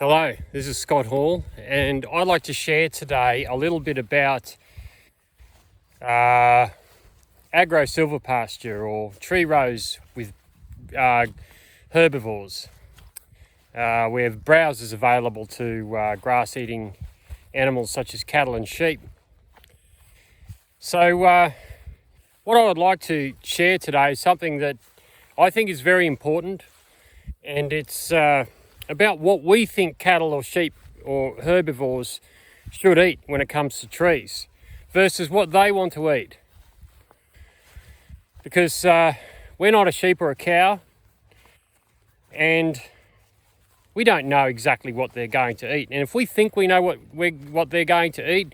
Hello, this is Scott Hall, and I'd like to share today a little bit about agro-silvopasture or tree rows with herbivores. We have browsers available to grass-eating animals such as cattle and sheep. So what I would like to share today is something that I think is very important, and it's about what we think cattle or sheep or herbivores should eat when it comes to trees versus what they want to eat. Because we're not a sheep or a cow, and we don't know exactly what they're going to eat. And if we think we know what they're going to eat,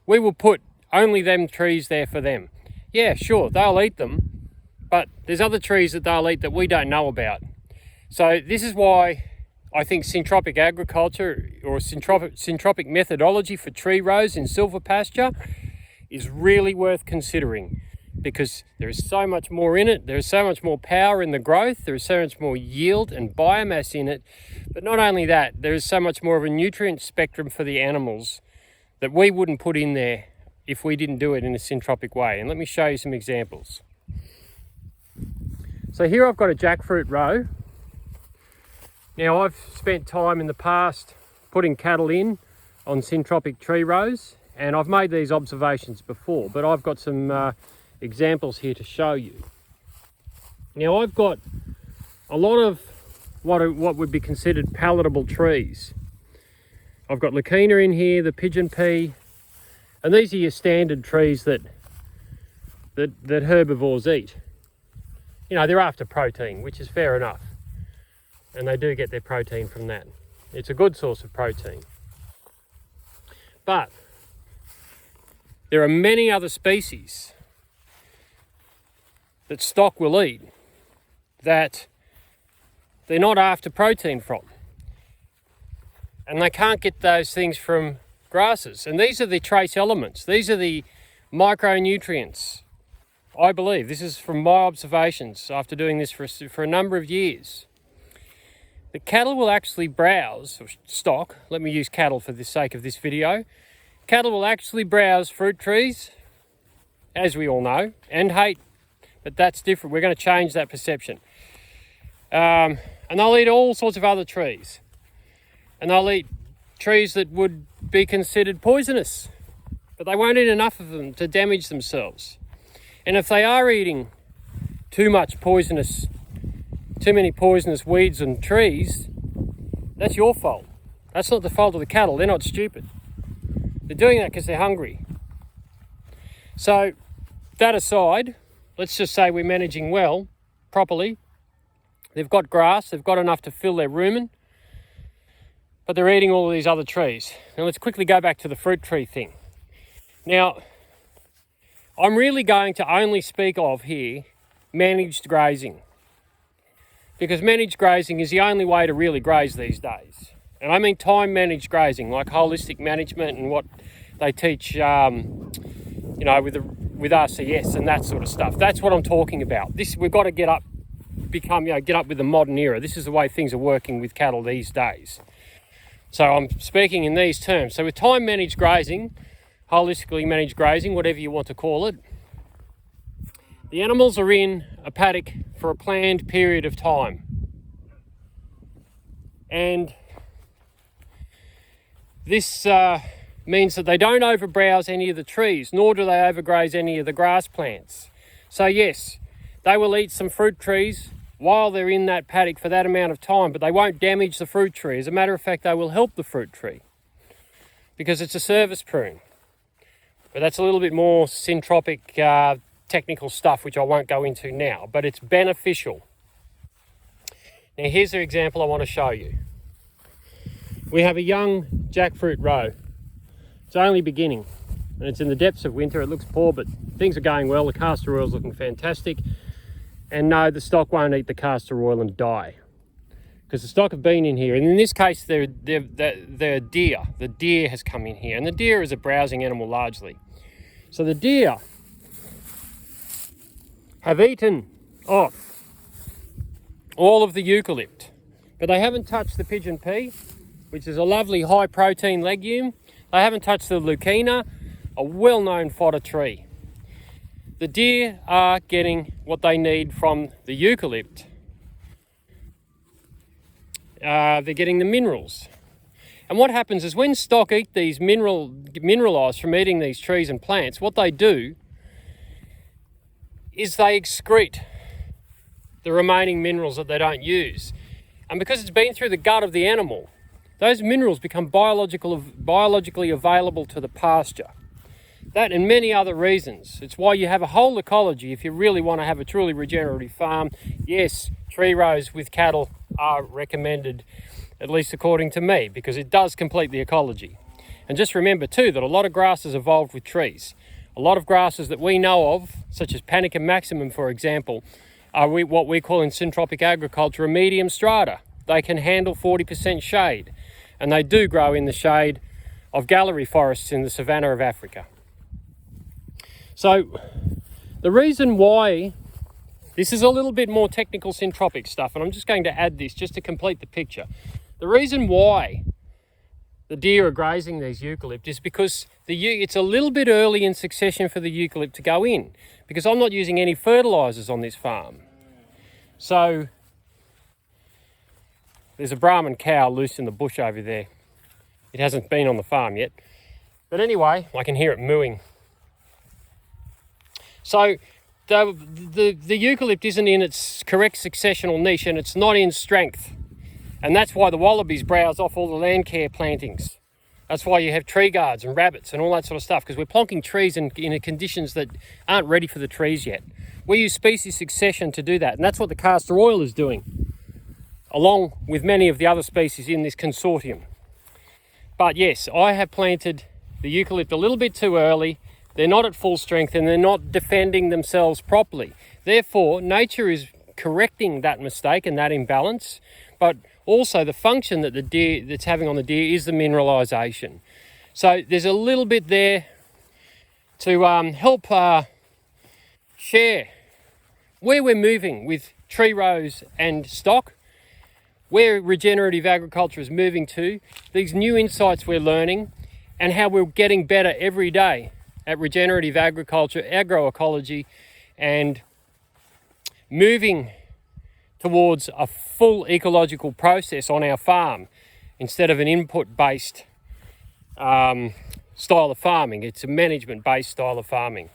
we will put only them trees there for them. Yeah, sure, they'll eat them, but there's other trees that they'll eat that we don't know about. So this is why I think syntropic agriculture or syntropic methodology for tree rows in silvopasture is really worth considering, because there is so much more in it. There is so much more power in the growth. There is so much more yield and biomass in it. But not only that, there is so much more of a nutrient spectrum for the animals that we wouldn't put in there if we didn't do it in a syntropic way. And let me show you some examples. So here I've got a jackfruit row. Now, I've spent time in the past putting cattle in on syntropic tree rows, and I've made these observations before, but I've got some examples here to show you. Now, I've got a lot of what would be considered palatable trees. I've got Leucaena in here, the pigeon pea, and these are your standard trees that herbivores eat. You know, they're after protein, which is fair enough. And they do get their protein from that. It's a good source of protein. But there are many other species that stock will eat that they're not after protein from. And they can't get those things from grasses. And these are the trace elements. These are the micronutrients, I believe. This is from my observations after doing this for a number of years. The cattle will actually browse, or stock, let me use cattle for the sake of this video. Cattle will actually browse fruit trees, as we all know, and hate, but that's different. We're going to change that perception. And they'll eat all sorts of other trees. And they'll eat trees that would be considered poisonous, but they won't eat enough of them to damage themselves. And if they are eating too many poisonous weeds and trees, that's your fault. That's not the fault of the cattle. They're not stupid. They're doing that because they're hungry. So that aside, let's just say we're managing well, properly. They've got grass, they've got enough to fill their rumen, but they're eating all of these other trees. Now let's quickly go back to the fruit tree thing. Now, I'm really going to only speak of here managed grazing, because managed grazing is the only way to really graze these days. And I mean time managed grazing, like holistic management and what they teach, with RCS and that sort of stuff. That's what I'm talking about. We've got to get up with the modern era. This is the way things are working with cattle these days. So I'm speaking in these terms. So with time managed grazing, holistically managed grazing, whatever you want to call it, the animals are in a paddock for a planned period of time. And this means that they don't overbrowse any of the trees, nor do they overgraze any of the grass plants. So yes, they will eat some fruit trees while they're in that paddock for that amount of time, but they won't damage the fruit tree. As a matter of fact, they will help the fruit tree because it's a service prune. But that's a little bit more syntropic technical stuff, which I won't go into now, but it's beneficial. Now here's an example I want to show you. We have a young jackfruit row. It's only beginning, and it's in the depths of winter. It looks poor, but things are going well. The castor oil's looking fantastic. And no, the stock won't eat the castor oil and die, because the stock have been in here. And in this case, they're deer. The deer has come in here, and the deer is a browsing animal largely. So the deer have eaten off all of the eucalypt, but they haven't touched the pigeon pea, which is a lovely high protein legume. They haven't touched the leucaena, a well-known fodder tree. The deer are getting what they need from the eucalypt. They're getting the minerals. And what happens is when stock eat these mineralised from eating these trees and plants, what they do is they excrete the remaining minerals that they don't use. And because it's been through the gut of the animal, those minerals become biologically available to the pasture. That and many other reasons. It's why you have a whole ecology if you really want to have a truly regenerative farm. Yes, tree rows with cattle are recommended, at least according to me, because it does complete the ecology. And just remember too that a lot of grasses evolved with trees. A lot of grasses that we know of, such as Panicum maximum for example, are what we call in syntropic agriculture a medium strata. They can handle 40% shade, and they do grow in the shade of gallery forests in the savannah of Africa. So the reason why, this is a little bit more technical syntropic stuff, and I'm just going to add this just to complete the picture. The reason why the deer are grazing these eucalypt is because it's a little bit early in succession for the eucalypt to go in, because I'm not using any fertilisers on this farm. So there's a Brahman cow loose in the bush over there. It hasn't been on the farm yet. But anyway, I can hear it mooing. So the eucalypt isn't in its correct successional niche, and it's not in strength. And that's why the wallabies browse off all the land care plantings. That's why you have tree guards and rabbits and all that sort of stuff, because we're plonking trees in conditions that aren't ready for the trees yet. We use species succession to do that, and that's what the castor oil is doing, along with many of the other species in this consortium. But yes, I have planted the eucalypt a little bit too early. They're not at full strength and they're not defending themselves properly. Therefore, nature is correcting that mistake and that imbalance, but also the function that the deer that's having on the deer is the mineralisation. So there's a little bit there to help share where we're moving with tree rows and stock, where regenerative agriculture is moving to, these new insights we're learning, and how we're getting better every day at regenerative agriculture, agroecology, and moving towards a full ecological process on our farm instead of an input-based style of farming. It's a management-based style of farming.